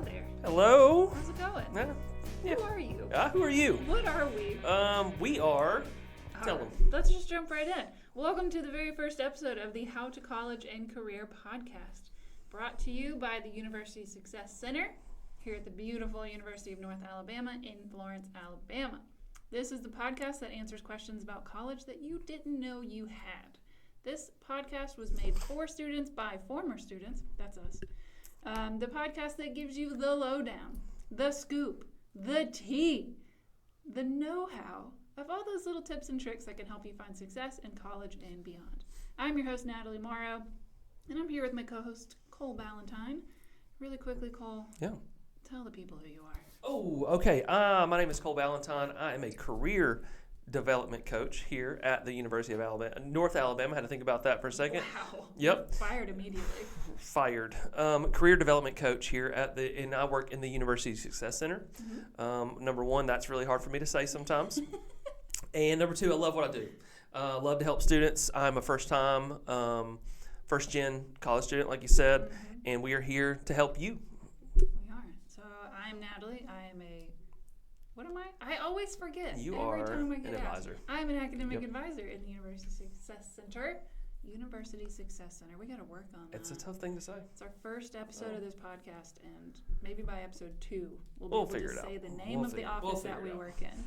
there. Hello. How's it going? Yeah. Who are you? Who are you? What are we? We are. Tell them. Let's just jump right in. Welcome to the very first episode of the How to College and Career podcast, brought to you by the University Success Center here at the beautiful University of North Alabama in Florence, Alabama. This is the podcast that answers questions about college that you didn't know you had. This podcast was made for students by former students. That's us. The podcast that gives you the lowdown, the scoop, the tea, the know-how of all those little tips and tricks that can help you find success in college and beyond. I'm your host, Natalie Morrow, and I'm here with my co-host, Cole Ballantyne. Really quickly, Cole. Yeah. Tell the people who you are. Oh, okay. My name is Cole Ballantyne. I am a career development coach here at the University of Alabama, North Alabama. I had to think about that for a second. Wow. Yep. Fired immediately. Fired. Career development coach here and I work in the University Success Center. Mm-hmm. Number one, that's really hard for me to say sometimes. And number two, I love what I do. Love to help students. I'm a first-gen college student, like you said, and we are here to help you. We are. So I'm Natalie. I am a... What am I? I always forget. You every are time I get an asked. advisor. I'm an academic Yep. advisor in the University Success Center. University Success Center. We got to work on that. It's a tough thing to say. It's our first episode of this podcast, and maybe by episode 2, we'll be We'll able figure to it say out. the name of the office that we figure it out. work in.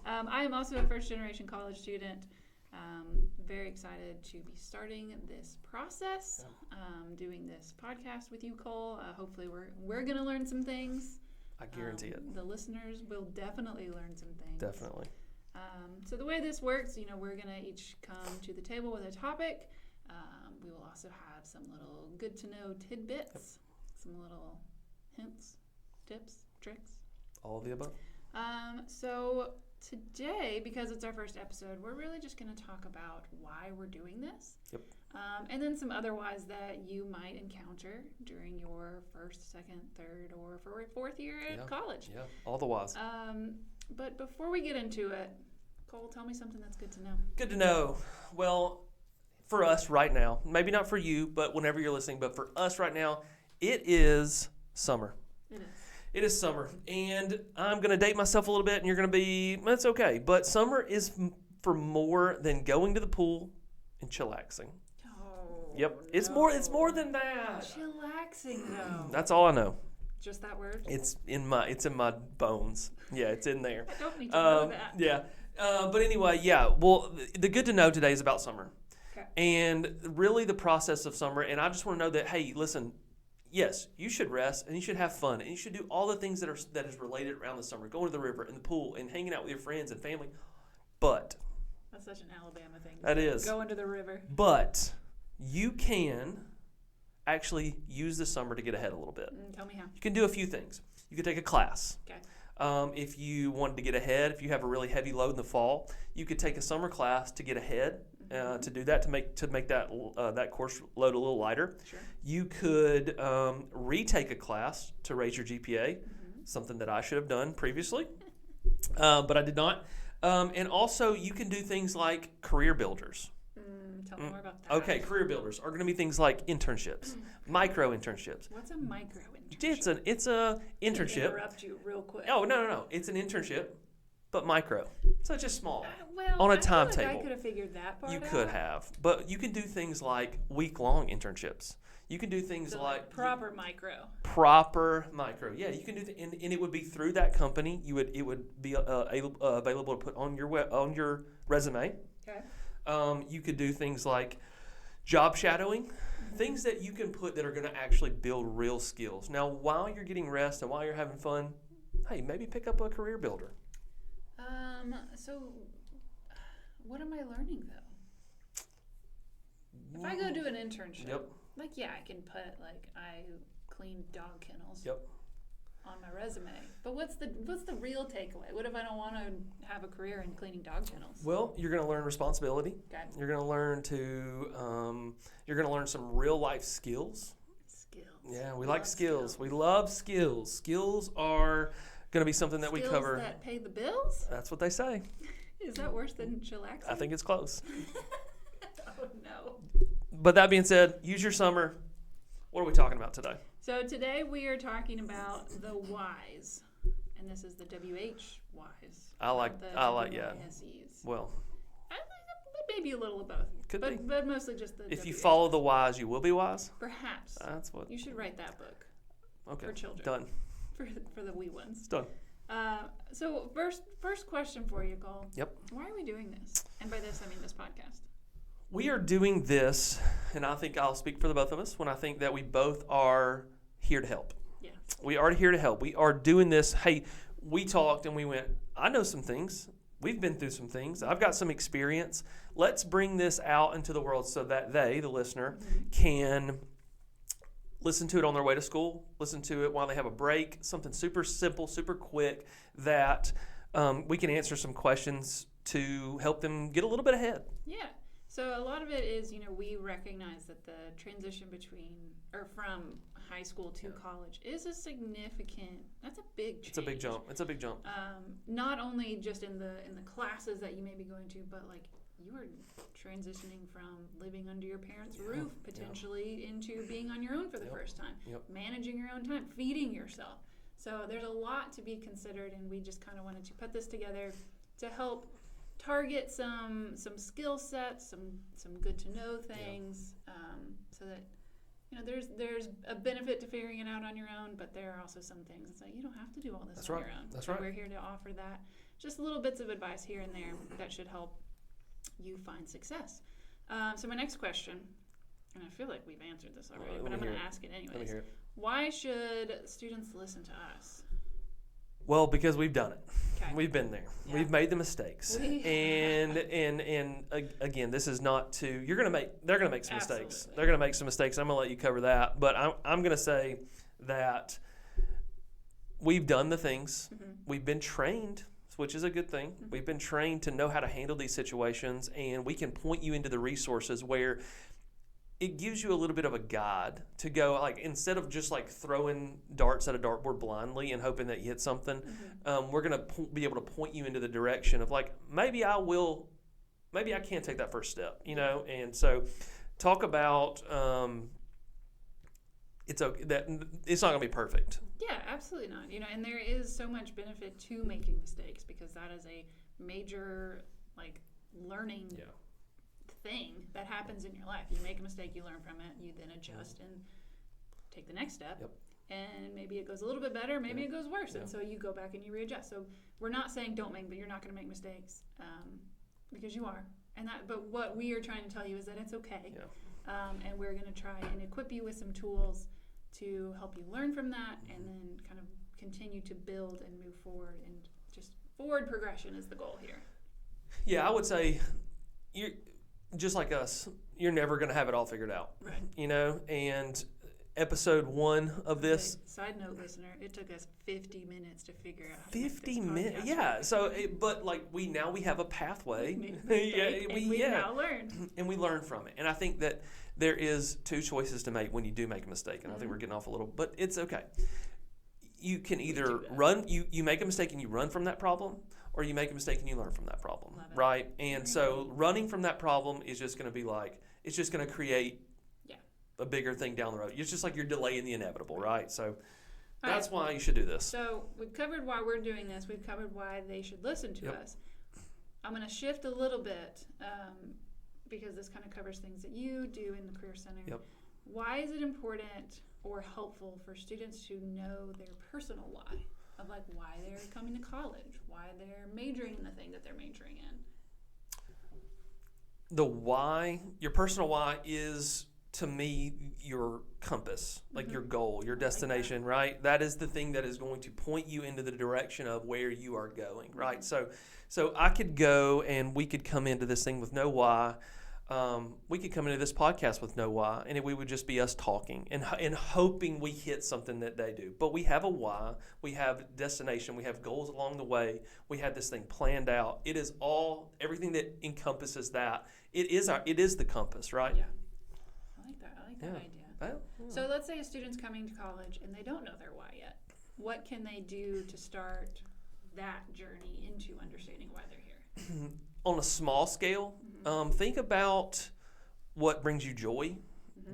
I am also a first-generation college student. Very excited to be starting this process, doing this podcast with you, Cole. Hopefully, we're going to learn some things. I guarantee it. The listeners will definitely learn some things. Definitely. So the way this works, we're going to each come to the table with a topic. We will also have some little good-to-know tidbits, some little hints, tips, tricks. All of the above. So today, because it's our first episode, we're really just going to talk about why we're doing this. Yep. And then some other whys that you might encounter during your first, second, third, or fourth year at college. Yeah, all the whys. But before we get into it, Cole, tell me something that's good to know. Good to know. Well, for us right now, maybe not for you, but whenever you're listening, but for us right now, it is summer. It is. It is summer, and I'm going to date myself a little bit, and you're going to be, that's okay. But summer is for more than going to the pool and chillaxing. Oh, Yep, no. it's more than that. Chillaxing, though. That's all I know. Just that word? It's in my bones. Yeah, it's in there. I don't need to know that. Yeah. But anyway, yeah. Well, the good to know today is about summer. Okay. And really the process of summer. And I just want to know that, hey, listen, yes, you should rest and you should have fun. And you should do all the things that is related around the summer. Going to the river and the pool and hanging out with your friends and family. But. That's such an Alabama thing. That is. Going to the river. But you can actually use the summer to get ahead a little bit. Tell me how. You can do a few things. You can take a class. Okay. If you wanted to get ahead, if you have a really heavy load in the fall, you could take a summer class to get ahead. To do that, to make that course load a little lighter. Sure. You could retake a class to raise your GPA, something that I should have done previously, but I did not. And also, you can do things like career builders. Tell me more about that. Okay, career builders are going to be things like internships, micro internships. What's a micro internship? It's a internship. Interrupt you real quick. Oh no! It's an internship, but micro. So it's just small. Well, on a I feel timetable. like I could have figured that part You out. could have, but you can do things like week-long internships. You can do things So like proper micro. proper micro. Yeah, you can do, and it would be through that company. It would be available to put on your resume. Okay. You could do things like job shadowing, things that you can put that are going to actually build real skills. Now, while you're getting rest and while you're having fun, hey, maybe pick up a career builder. So what am I learning though? If I go do an internship, Yep. like I can put I clean dog kennels Yep. on my resume. But what's the real takeaway? What if I don't want to have a career in cleaning dog kennels? Well, you're going to learn responsibility. Okay. You're going to learn some real life skills. Skills. Yeah, we Love like skills. We love skills. Skills are going to be something that we cover. Skills that pay the bills? That's what they say. Is that worse than chillaxing? I think it's close. Oh no. But that being said, use your summer. What are we talking about today? So today we are talking about the whys, and this is the WH whys. I like, yeah. WISEs. Well, Maybe a little of both. Could be. But mostly just the if you WH. follow the whys, you will be wise. Perhaps. That's what. You should write that book Okay. for children. Done. For the wee ones. It's done. So first question for you, Cole. Yep. Why are we doing this? And by this, I mean this podcast. We are doing this, and I think I'll speak for the both of us when I think that we both are here to help. Yeah. We are here to help. We are doing this. Hey, we talked and we went, I know some things. We've been through some things. I've got some experience. Let's bring this out into the world so that they, the listener, can listen to it on their way to school, listen to it while they have a break, something super simple, super quick that we can answer some questions to help them get a little bit ahead. Yeah. So a lot of it is, we recognize that the transition from high school to college is that's a big change. It's a big jump. It's a big jump. Not only just in the classes that you may be going to, but like you are transitioning from living under your parents' roof potentially into being on your own for the first time, managing your own time, feeding yourself. So there's a lot to be considered, and we just kind of wanted to put this together to help target some skill sets, some good to know things, so that there's a benefit to figuring it out on your own, but there are also some things it's like you don't have to do all this on your own. That's so right. We're here to offer that, just little bits of advice here and there that should help you find success. So my next question, and I feel like we've answered this already, but I'm going to ask it anyways. Let me hear it. Why should students listen to us? Well, because we've done it. Okay. We've been there. Yeah. We've made the mistakes. And again, this is not to they're going to make some mistakes. Absolutely. They're going to make some mistakes. I'm going to let you cover that, but I'm going to say that we've done the things. Mm-hmm. We've been trained, which is a good thing. Mm-hmm. We've been trained to know how to handle these situations, and we can point you into the resources where it gives you a little bit of a guide to go, like, instead of just like throwing darts at a dartboard blindly and hoping that you hit something, we're going to be able to point you into the direction of like, maybe I can take that first step, And so talk about, it's okay, that it's not going to be perfect. Yeah, absolutely not. And there is so much benefit to making mistakes, because that is a major learning thing that happens in your life. You make a mistake, you learn from it, you then adjust and take the next step. Yep. And maybe it goes a little bit better, maybe it goes worse, and so you go back and you readjust. So we're not saying but you're not going to make mistakes, because you are. But what we are trying to tell you is that it's okay. Yeah. And we're going to try and equip you with some tools to help you learn from that, and then kind of continue to build and move forward, and just forward progression is the goal here. Yeah, I would say you're just like us. You're never going to have it all figured out, Right. And episode 1 of this. Okay, side note, listener, it took us 50 minutes to figure out. 50 minutes, yeah. So, but we have a pathway. We now learned, and we learn from it. And I think that there is 2 choices to make when you do make a mistake. And I think we're getting off a little, but it's okay. You can either you make a mistake and you run from that problem, or you make a mistake and you learn from that problem, right? And so running from that problem is just going to be it's just going to create a bigger thing down the road. It's just like you're delaying the inevitable, right? So that's why you should do this. So we've covered why we're doing this. We've covered why they should listen to us. I'm going to shift a little bit, because this kind of covers things that you do in the Career Center. Yep. Why is it important or helpful for students to know their personal why? Of why they're coming to college, why they're majoring in the thing that they're majoring in. The why, your personal why, is to me your compass, your goal, your destination, right? That is the thing that is going to point you into the direction of where you are going, right? So I could go and we could come into this thing with no why. We could come into this podcast with no why, and we would just be us talking and hoping we hit something that they do. But we have a why, we have destination, we have goals along the way. We have this thing planned out. It is everything that encompasses that. It is the compass, right? Yeah, I like that idea. Well, So let's say a student's coming to college and they don't know their why yet. What can they do to start that journey into understanding why they're here? On a small scale, think about what brings you joy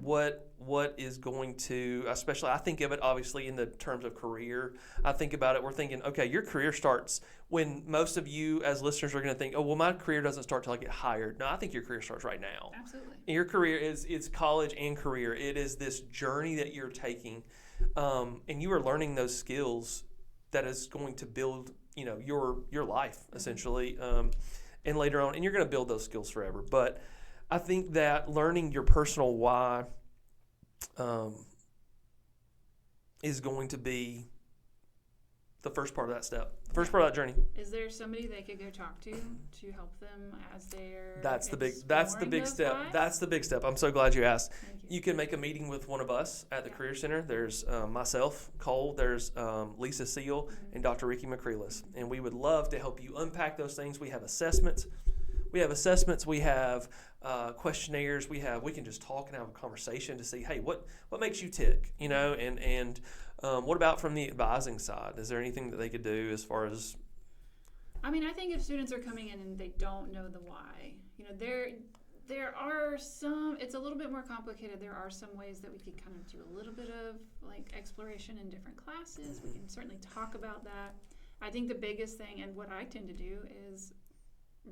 what is going to, especially I think of it obviously in the terms of career. I think about it, we're thinking, okay, your career starts when most of you as listeners are going to think, oh, well, my career doesn't start till I get hired. No, I think your career starts right now. Absolutely. And your career it's college and career. It is this journey that you're taking, and you are learning those skills that is going to build, your life essentially, and later on, and you're going to build those skills forever. But I think that learning your personal why is going to be the first part of that step, the first part of that journey. Is there somebody they could go talk to help them as they're That's the big exploring step. those That's the big step. I'm so glad you asked. Thank you. You can make a meeting with one of us at the Yeah. Career Center. There's myself, Cole, there's Lisa Seal, Mm-hmm. and Dr. Ricky McCreelis. And we would love to help you unpack those things. We have assessments. We have questionnaires. We can just talk and have a conversation to see, hey, what makes you tick, and what about from the advising side? Is there anything that they could do as far as? I mean, I think if students are coming in and they don't know the why, there are some, it's a little bit more complicated. There are some ways that we could kind of do a little bit of like exploration in different classes. We can certainly talk about that. I think the biggest thing, and what I tend to do, is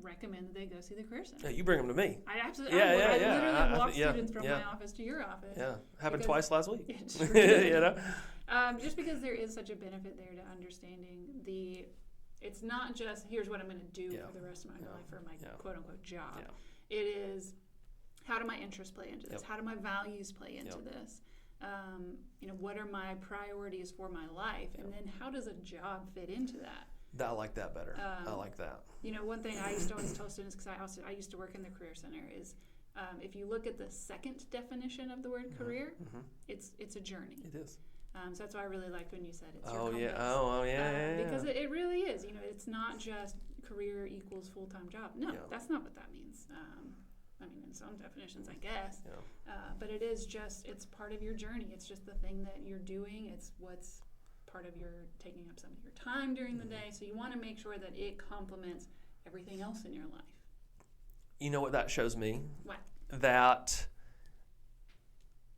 recommend that they go see the Career Center. You bring them to me. I absolutely, Yeah, I yeah. literally walk Yeah, students from yeah. my office to your office. Yeah, happened Because- twice last week. It sure did. Just because there is such a benefit there to understanding it's not just here's what I'm going to do Yeah. for the rest of my life or my Yeah. quote unquote job. Yeah. It is, how do my interests play into this? Yep. How do my values play into Yep. this? What are my priorities for my life? And then how does a job fit into that? I like that better. I like that. One thing I used to always tell students, because I used to work in the Career Center, is if you look at the second definition of the word career, it's a journey. It is. So that's why I really liked when you said it's Oh your yeah. compass. Oh yeah. Because it really is. It's not just career equals full-time job. No, Yeah. that's not what that means. In some definitions, I guess. Yeah. But it is just, it's part of your journey. It's just the thing that you're doing. It's what's part of your taking up some of your time during the day. So you want to make sure that it complements everything else in your life. You know what that shows me? What? That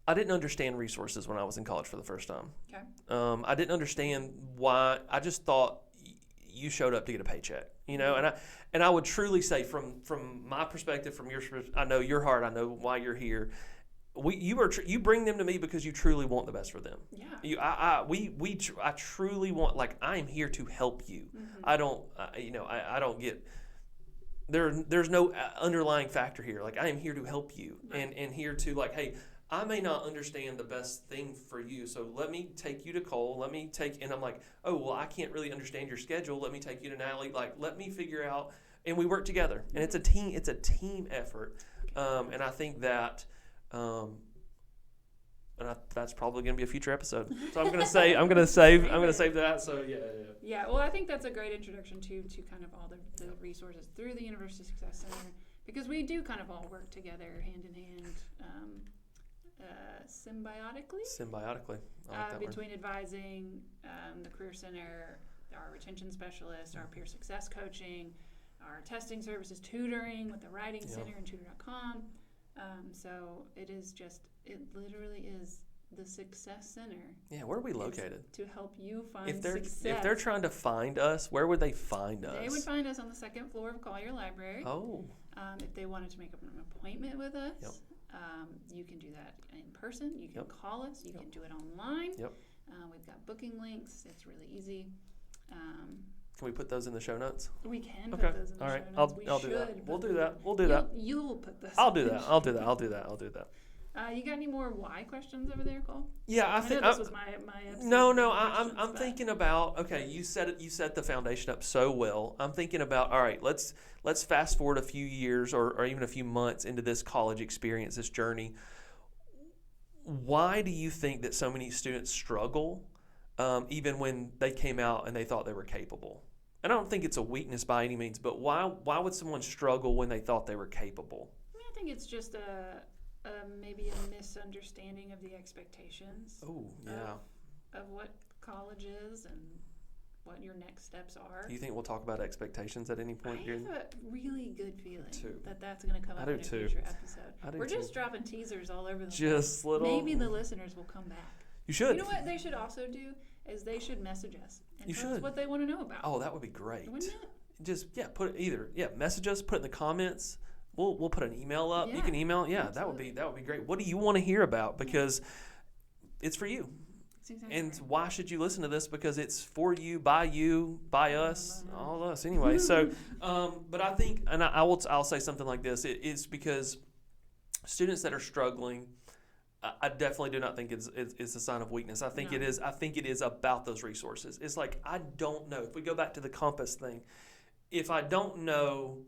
I didn't understand resources when I was in college for the first time. Okay. I didn't understand why. I just thought you showed up to get a paycheck, and I would truly say from my perspective, from your, I know your heart, I know why you're here. You bring them to me because you truly want the best for them. Yeah. I truly want, like, I am here to help you. Mm-hmm. I don't, I don't get. There's no underlying factor here. Like, I am here to help you, Right. and here to, like, hey, I may not understand the best thing for you, so let me take you to Cole. And I'm like, oh, well, I can't really understand your schedule. Let me take you to Natalie. Like, let me figure out, and we work together. And it's a team effort. And I think that, that's probably going to be a future episode. So I'm going to save that. So yeah. Yeah, well, I think that's a great introduction to kind of all the resources through the University Success Center, because we do kind of all work together hand in hand, symbiotically. Symbiotically. I like that word. Between advising, the Career Center, our retention specialist, our peer success coaching, our testing services, tutoring with the Writing Yeah. Center and tutor.com. So it literally is the Success Center. Yeah, where are we located? To help you find If success. they're trying to find us, where would they find us? They would find us on the second floor of Collier Library. Oh. If they wanted to make an appointment with us, Yep. you can do that in person. You can Yep. call us. You Yep. can do it online. Yep. We've got booking links. It's really easy. Can we put those in the show notes? We can Okay. put those in the All right. show notes. I'll do that. should We'll put do them- that. We'll do that. You'll put this. I'll do in that. the I'll show do that. notes. I'll do that. You got any more why questions over there, Cole? Yeah, I I think know this was my episode. No, of I'm questions, but- thinking about, okay, you set the foundation up so well. I'm thinking about, all right, let's fast forward a few years or even a few months into this college experience, this journey. Why do you think that so many students struggle even when they came out and they thought they were capable? And I don't think it's a weakness by any means, but why would someone struggle when they thought they were capable? I think it's just maybe a misunderstanding of the expectations. Oh, yeah. Of what college is, and what your next steps are. Do you think we'll talk about expectations at any point I during? have a really good feeling too. that that's going to come I up do in a too. future episode. I do We're too. just dropping teasers all over the place. Just little. Maybe the listeners will come back. You should. You know what they should also do is they should message us and You tell us should. what they want to know about. Oh, that would be great. Wouldn't it? Just message us, put it in the comments. We'll put an email up. You Yeah, can email. Yeah, absolutely. that would be great. What do you want to hear about? Because it's for you. That's exactly And right. why should you listen to this? Because it's for you, by us, all of us. Anyway, so, but I think, and I'll say something like this. It's because students that are struggling, I definitely do not think it's a sign of weakness. I think No. it is. I think it is about those resources. It's like, I don't know. If we go back to the compass thing, if I don't know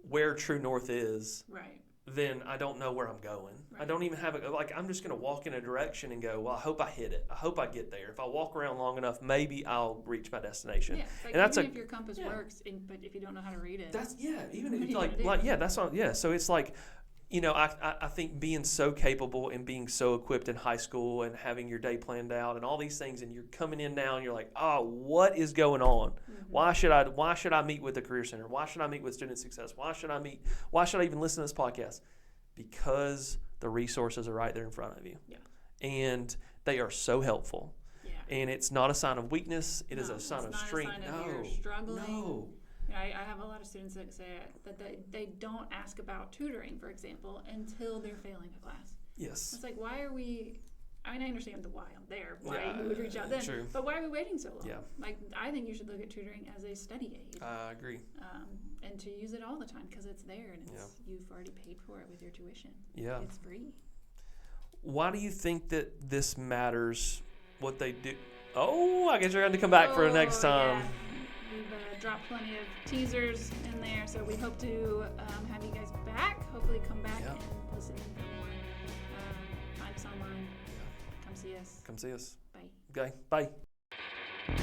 where true north is, Right. then I don't know where I'm going. I Right. don't even have it. Like, I'm just going to walk in a direction and go, well, I hope I hit it. I hope I get there. If I walk around long enough, maybe I'll reach my destination. Yeah. It's like, And that's even a- if your compass yeah. works, but if you don't know how to read it. That's even What are if you like gonna do? that's not So it's like, I think being so capable and being so equipped in high school and having your day planned out and all these things, and you're coming in now and you're like, oh, what is going on? Mhm. Why should I meet with the Career Center? Why should I meet with Student Success? Why should I even listen to this podcast? Because the resources are right there in front of you. Yeah. And they are so helpful. Yeah. And it's not a sign of weakness. It is No, a sign it's of not a strength. sign of you're struggling. No. I have a lot of students that say that they don't ask about tutoring, for example, until they're failing a class. Yes. It's like, why are we? I mean, I understand the why I'm there, why Yeah, you would reach out then, true. but why are we waiting so long? Yeah. Like, I think you should look at tutoring as a study aid, I agree. and to use it all the time because it's there and you've already paid for it with your tuition. Yeah. It's free. Why do you think that this matters? What they do? Oh, I guess you're going to come back for next time. Yeah. We've dropped plenty of teasers in there, so we hope to have you guys back. Hopefully, come back Yeah. and listen in for more. Find us online. Come see us. Come see us. Bye. Okay. Bye.